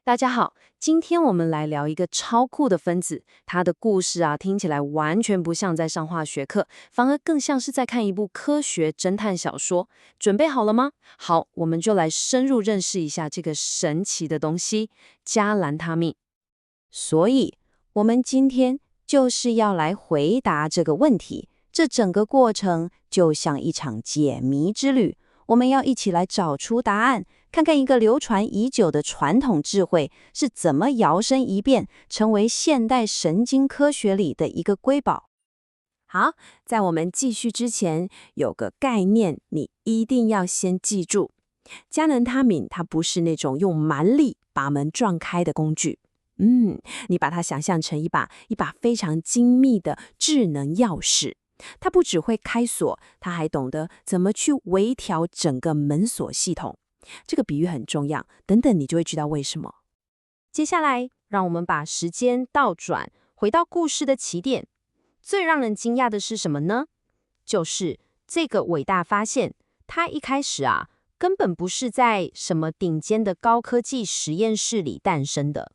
大家好，今天我们来聊一个超酷的分子，它的故事听起来完全不像在上化学课，反而更像是在看一部科学侦探小说。准备好了吗？好，我们就来深入认识一下这个神奇的东西——加兰他命。所以，我们今天就是要来回答这个问题。这整个过程就像一场解谜之旅，我们要一起来找出答案，看看一个流传已久的传统智慧是怎么摇身一变，成为现代神经科学里的一个瑰宝。好，在我们继续之前，有个概念你一定要先记住：加能他敏它不是那种用蛮力把门撞开的工具。你把它想象成一把非常精密的智能钥匙。它不只会开锁，它还懂得怎么去微调整个门锁系统。这个比喻很重要，等等你就会知道为什么。接下来，让我们把时间倒转，回到故事的起点。最让人惊讶的是什么呢？就是这个伟大发现，它一开始根本不是在什么顶尖的高科技实验室里诞生的。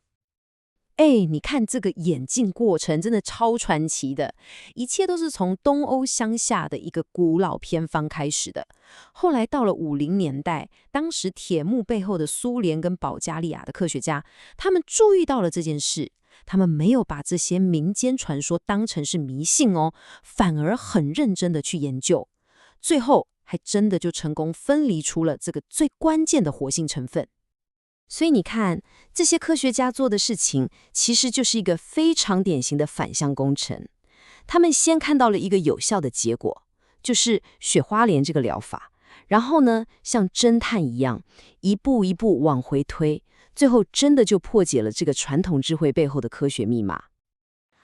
你看这个演进过程真的超传奇的，一切都是从东欧乡下的一个古老偏方开始的。后来到了50年代，当时铁幕背后的苏联跟保加利亚的科学家，他们注意到了这件事，他们没有把这些民间传说当成是迷信哦，反而很认真的去研究，最后还真的就成功分离出了这个最关键的活性成分。所以你看，这些科学家做的事情，其实就是一个非常典型的反向工程。他们先看到了一个有效的结果，就是雪花莲这个疗法，然后呢，像侦探一样，一步一步往回推，最后真的就破解了这个传统智慧背后的科学密码。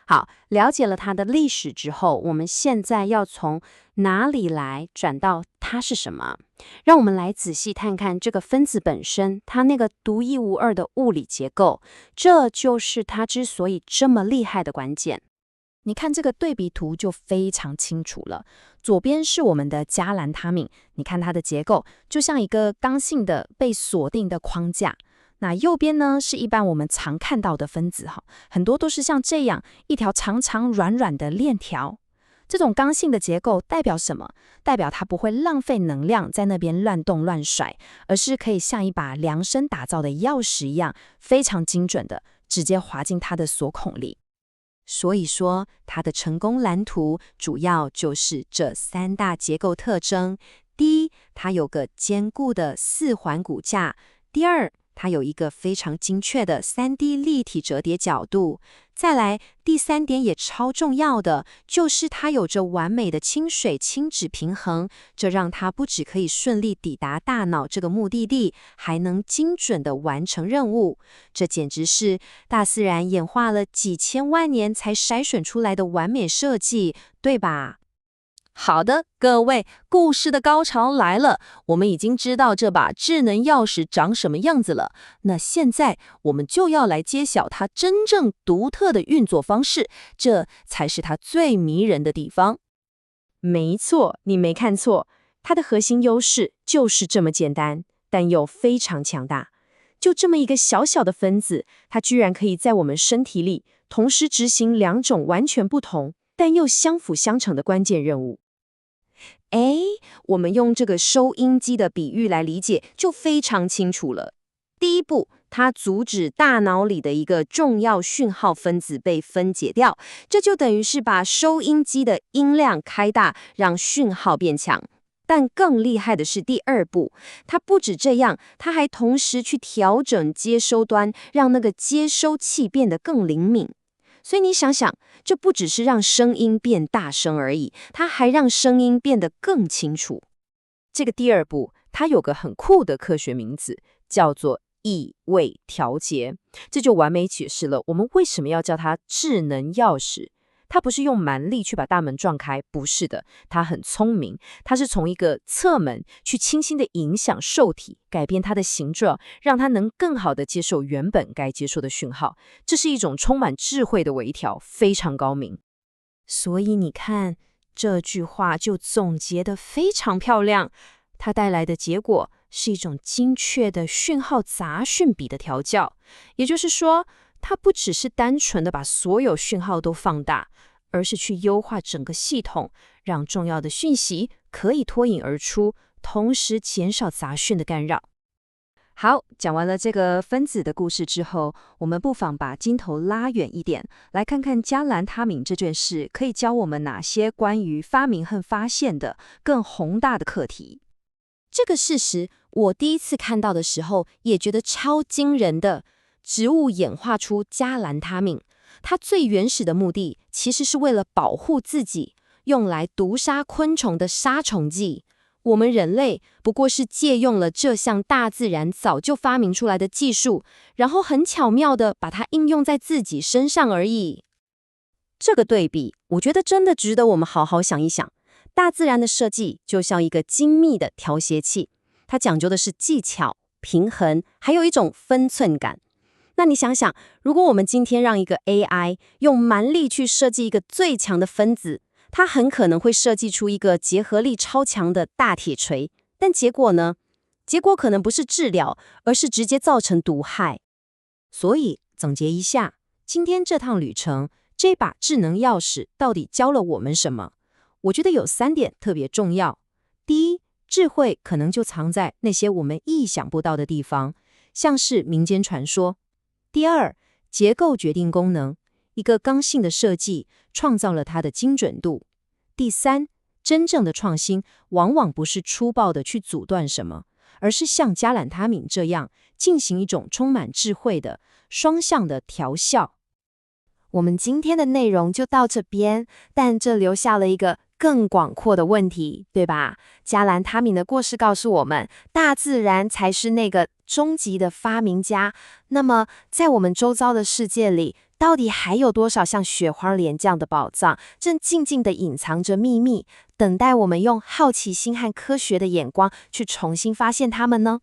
好，了解了它的历史之后，我们现在要从哪里来转到它是什么？让我们来仔细看看这个分子本身，它那个独一无二的物理结构，这就是它之所以这么厉害的关键。你看这个对比图就非常清楚了，左边是我们的加兰他命，你看它的结构就像一个刚性的被锁定的框架。那右边呢，是一般我们常看到的分子很多都是像这样一条长长软软的链条。这种刚性的结构代表什么？代表它不会浪费能量在那边乱动乱甩，而是可以像一把量身打造的钥匙一样，非常精准的直接滑进它的锁孔里。所以说，它的成功蓝图主要就是这3大结构特征：第一，它有个坚固的4环骨架；第二，它有一个非常精确的3D 立体折叠角度。再来，第3点也超重要的，就是它有着完美的亲水亲脂平衡，这让它不只可以顺利抵达大脑这个目的地，还能精准地完成任务。这简直是大自然演化了几千万年才筛选出来的完美设计，对吧？好的，各位，故事的高潮来了。我们已经知道这把智能钥匙长什么样子了。那现在我们就要来揭晓它真正独特的运作方式，这才是它最迷人的地方。没错，你没看错，它的核心优势就是这么简单，但又非常强大。就这么一个小小的分子，它居然可以在我们身体里同时执行2种完全不同，但又相辅相成的关键任务。我们用这个收音机的比喻来理解，就非常清楚了。第一步，它阻止大脑里的一个重要讯号分子被分解掉，这就等于是把收音机的音量开大，让讯号变强。但更厉害的是第2步，它不止这样，它还同时去调整接收端，让那个接收器变得更灵敏。所以你想想，这不只是让声音变大声而已，它还让声音变得更清楚。这个第2步，它有个很酷的科学名字，叫做异位调节。这就完美解释了我们为什么要叫它智能钥匙。它不是用蛮力去把大门撞开，不是的，它很聪明，它是从一个侧门去轻轻的影响受体，改变它的形状，让它能更好的接受原本该接受的讯号。这是一种充满智慧的微调，非常高明。所以你看，这句话就总结得非常漂亮。它带来的结果是一种精确的讯号杂讯比的调教，也就是说，它不只是单纯的把所有讯号都放大，而是去优化整个系统，让重要的讯息可以脱颖而出，同时减少杂讯的干扰。好，讲完了这个分子的故事之后，我们不妨把镜头拉远一点，来看看加兰他敏这件事可以教我们哪些关于发明和发现的更宏大的课题。这个事实，我第一次看到的时候，也觉得超惊人的。植物演化出加兰他敏，它最原始的目的其实是为了保护自己，用来毒杀昆虫的杀虫剂。我们人类不过是借用了这项大自然早就发明出来的技术，然后很巧妙地把它应用在自己身上而已。这个对比，我觉得真的值得我们好好想一想。大自然的设计就像一个精密的调谐器，它讲究的是技巧、平衡，还有一种分寸感。那你想想，如果我们今天让一个 AI 用蛮力去设计一个最强的分子，它很可能会设计出一个结合力超强的大铁锤，但结果呢？结果可能不是治疗，而是直接造成毒害。所以总结一下，今天这趟旅程，这把智能钥匙到底教了我们什么？我觉得有3点特别重要。第一，智慧可能就藏在那些我们意想不到的地方，像是民间传说。第二，结构决定功能，一个刚性的设计创造了它的精准度。第三，真正的创新往往不是粗暴的去阻断什么，而是像加兰他敏这样进行一种充满智慧的双向的调校。我们今天的内容就到这边，但这留下了一个更广阔的问题，对吧？加兰他敏的故事告诉我们，大自然才是那个终极的发明家。那么，在我们周遭的世界里，到底还有多少像雪花莲这样的宝藏，正静静地隐藏着秘密，等待我们用好奇心和科学的眼光去重新发现它们呢？